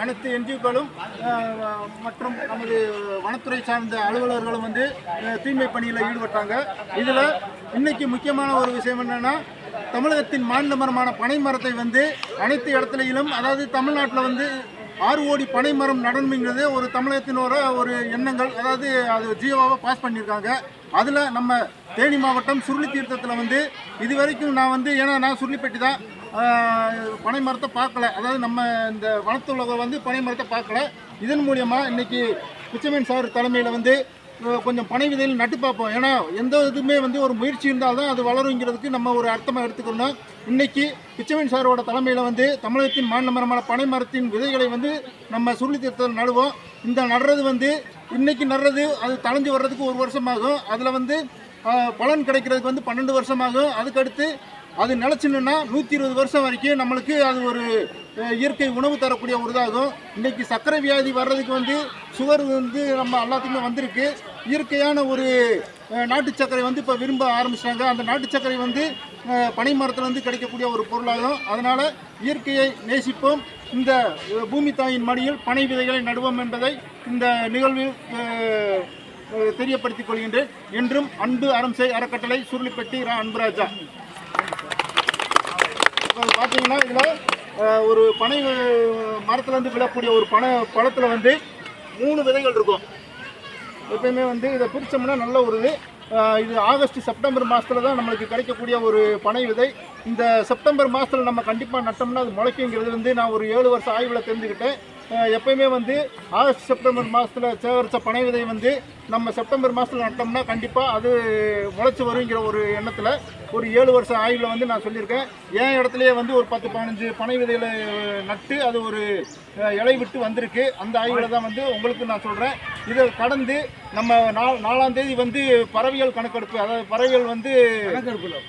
அனைத்து என்ஜிஓக்களும் மற்றும் நமது வனத்துறை சார்ந்த அலுவலர்களும் வந்து தூய்மை பணியில் ஈடுபட்டாங்க. இதில் இன்னைக்கு முக்கியமான ஒரு விஷயம் என்னென்னா, தமிழகத்தின் மாநில மரமான பனை மரத்தை வந்து அனைத்து இடத்துலையும், அதாவது தமிழ்நாட்டில் வந்து 6 கோடி பனை மரம் நடணுங்கிறது ஒரு தமிழகத்தினோட ஒரு எண்ணங்கள். அதாவது அது ஜியோவாக பாஸ் பண்ணியிருக்காங்க. அதில் நம்ம தேனி மாவட்டம் சுருளி தீர்த்தத்தில் வந்து இது வரைக்கும் நான் வந்து, ஏன்னா நான் சுருளிப்பட்டி தான், பனை மரத்தை பார்க்கல. அதாவது நம்ம இந்த வனத்துலகம் வந்து பனை மரத்தை பார்க்கல. இதன் மூலியமாக இன்றைக்கி பிச்சைமேன் சார் தலைமையில் வந்து கொஞ்சம் பனை விதையில் நட்டு பார்ப்போம். ஏன்னா எந்த இதுவுமே வந்து ஒரு முயற்சி இருந்தால்தான் அது வளருங்கிறதுக்கு நம்ம ஒரு அர்த்தமாக எடுத்துக்கணும். இன்றைக்கி பிச்சைமேன் சாரோட தலைமையில் வந்து தமிழகத்தின் மாநில மரமான பனை மரத்தின் விதைகளை வந்து நம்ம சுருளி தீர்த்தத்தில் நடுவோம். இந்த நடுறது வந்து இன்றைக்கி நடுறது அது தளைஞ்சு வர்றதுக்கு 1 வருஷமாகும். அதில் வந்து பலன் கிடைக்கிறதுக்கு வந்து 12 வருஷமாகும். அதுக்கடுத்து அது நிலச்சின்னா 120 வருஷம் வரைக்கும் நம்மளுக்கு அது ஒரு இயற்கை உணவு தரக்கூடிய ஒரு இதாகும். இன்றைக்கி சர்க்கரை வியாதி வர்றதுக்கு வந்து சுகர் வந்து நம்ம எல்லாத்துக்குமே வந்திருக்கு. இயற்கையான ஒரு நாட்டு சர்க்கரை வந்து இப்போ விரும்ப ஆரம்பிச்சிட்டாங்க. அந்த நாட்டு சர்க்கரை வந்து பனை மரத்துலேருந்து கிடைக்கக்கூடிய ஒரு பொருளாகும். அதனால் இயற்கையை நேசிப்போம், இந்த பூமி தாயின் மடியில் பனை விதைகளை நடுவோம் என்பதை இந்த நிகழ்வில் தெரியப்படுத்திக் கொள்கின்றேன். என்றும் அன்பு அறம்சை அறக்கட்டளை சுருளிப்பட்டி அன்புராஜா. பார்த்தீங்கன்னா இதில் ஒரு பனை மரத்துலேருந்து விழக்கூடிய ஒரு பழத்தில் வந்து 3 விதைகள் இருக்கும். எப்பயுமே வந்து இதை பிரித்தோம்னா நல்ல ஒரு இது ஆகஸ்ட் செப்டம்பர் மாதத்தில் தான் நம்மளுக்கு கிடைக்கக்கூடிய ஒரு பனை விதை. இந்த செப்டம்பர் மாதத்தில் நம்ம கண்டிப்பாக நட்டோம்னா அது முளைக்குங்கிறது வந்து நான் ஒரு 7 வருஷம் ஆய்வில் தெரிஞ்சுக்கிட்டேன். எப்பயுமே வந்து ஆகஸ்ட் செப்டம்பர் மாதத்தில் சேகரித்த பனை விதை வந்து நம்ம செப்டம்பர் மாதத்தில் நட்டோம்னா கண்டிப்பாக அது முளைச்சி வருங்கிற ஒரு எண்ணத்தில் ஒரு 7 வருஷம் ஆய்வில் வந்து நான் சொல்லியிருக்கேன். என் இடத்துலையே வந்து ஒரு 10-15 பனை விதைகளை நட்டு அது ஒரு இலை விட்டு வந்திருக்கு. அந்த ஆய்வில் தான் வந்து உங்களுக்கு நான் சொல்கிறேன். இதை கடந்து நம்ம 4ஆம் தேதி வந்து பறவைகள் கணக்கெடுப்பு, அதாவது பறவைகள் வந்து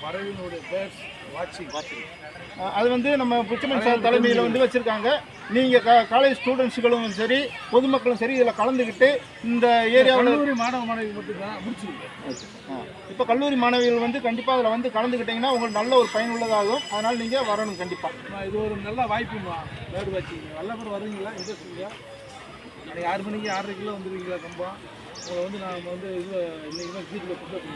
பறவைகளுடைய பேர்ஸ் வாட்சிங் அது வந்து நம்ம பிச்சைமேன் சார் தலைமையில் வந்து வச்சுருக்காங்க. நீங்கள் காலேஜ் ஸ்டூடெண்ட்ஸுகளும் சரி, பொதுமக்களும் சரி இதில் கலந்துக்கிட்டு இந்த ஏரியாவில் கல்லூரி மாணவிகள் மட்டும்தான் முடிச்சிருக்கேன். இப்போ கல்லூரி மாணவிகள் வந்து கண்டிப்பாக அதில் வந்து கலந்துக்கிட்டிங்கன்னா உங்களுக்கு நல்ல ஒரு பயனுள்ளதாகும். அதனால் நீங்கள் வரணும் கண்டிப்பாக. இது ஒரு நல்ல வாய்ப்புமா. பேர்டு வாட்சிங் நல்ல பேர் வருவீங்களா? இன்ட்ரெஸ்ட் நாளைக்கு 6 மணிக்கு 6:30 வந்துடுவீங்களா? கம்பம் உங்களை வந்து நாம் வந்து இது இன்றைக்கி தான் வீட்டில் ப்ரிப்பேர்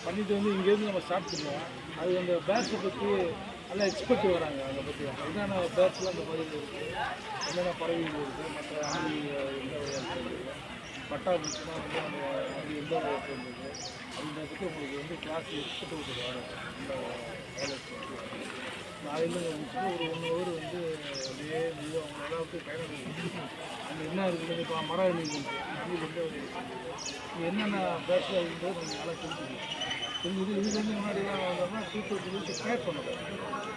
பண்ணிட்டு வந்து இங்கேருந்து நம்ம ஸ்டார்ட் பண்ணுவோம். அது அந்த பேர்ஸை பற்றி நல்லா எக்ஸ்பர்ட் வராங்க. அதை பற்றி என்னென்ன பேர்ஸ்லாம் அந்த பகுதியில் இருக்குது, என்னென்ன பறவைகள் இருக்குது, மற்ற ஆண்டி எந்த வகையாக இருக்குது, பட்டா பூச்சினா வந்து அந்த ஆண்டி எந்த வகையாக இருந்தது, அந்த பற்றி உங்களுக்கு வந்து கிளாஸ் எக்ஸ்பர்ட் கொடுத்துருவாங்க. அந்த நாளையில் முடிச்சுட்டு ஒரு 1 ஹவர் வந்து அப்படியே நீங்கள் அவங்களால வந்து பயணம் அங்கே என்ன இருக்குது, இப்போ மரம் இருக்குது, எந்த வகை இருக்குது, என்னென்ன பேர்ஸ்லாம் இருக்குதோ நம்ம நல்லா தெரிஞ்சுக்கணும். இதுக்கு வந்து முன்னாடிலாம் வந்தோம்னா 2 கேர் பண்ணணும்.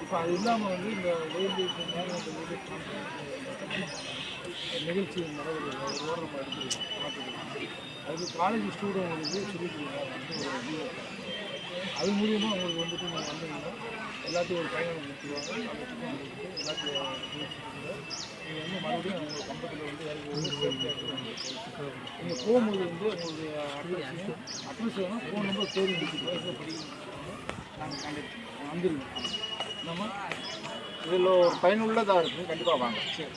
இப்போ அது இல்லாமல் வந்து இந்த நிகழ்ச்சி நடவடிக்கை ஒரு வாரம் நம்ம எடுத்துக்கலாம் பார்த்துக்கலாம். அது காலேஜ் ஸ்டூடெண்ட்களுக்கு சொல்லிக்கலாம். அது மூலியமாக அவங்களுக்கு வந்துட்டு நீங்கள் வந்தீங்கன்னா எல்லாத்தையும் ஒரு பயணம் கொடுத்துருவாங்க. அந்த எல்லாத்தையும் நீங்கள் வந்து மறுபடியும் அவங்க கம்பெனியில் வந்து நீங்கள் போகும்போது வந்து உங்களுடைய அட்ரஸ் வேணும், ஃபோன் நம்பர் தேடி முடிச்சுக்கலாம். படிக்கணும் நாங்கள் கான்டாக்ட் வந்துடுங்க. நம்ம இதில் ஒரு பயனுள்ளதாக இருக்குது. கண்டிப்பாக வாங்க. சரி.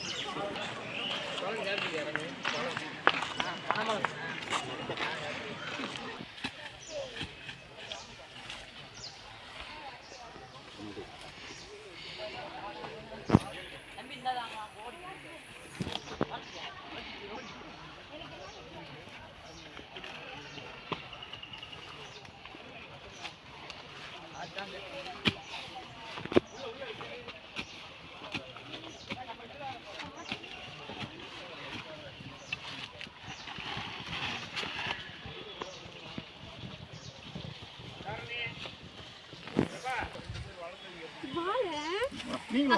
நீங்க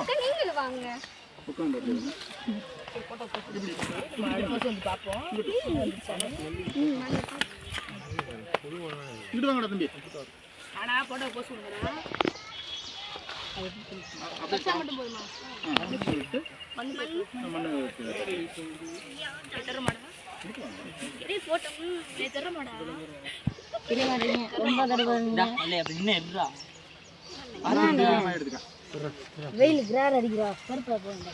வாங்க உட்காந்து பார்ப்போம். இங்கிட்டு வாங்கடா தம்பி. ஆனா போட்டோ போஸ்ட் பண்ணுறா மட்டும் போதுமா? சொல்லிட்டு மண்ணு தர மாட்டா போட்டோ தர மாட்டா தெரிய மாட்டீங்க. ரொம்ப தடவை எடுத்துக்கா. வெயில் கிரார் அடிக்கிறா. பருப்பா போங்க.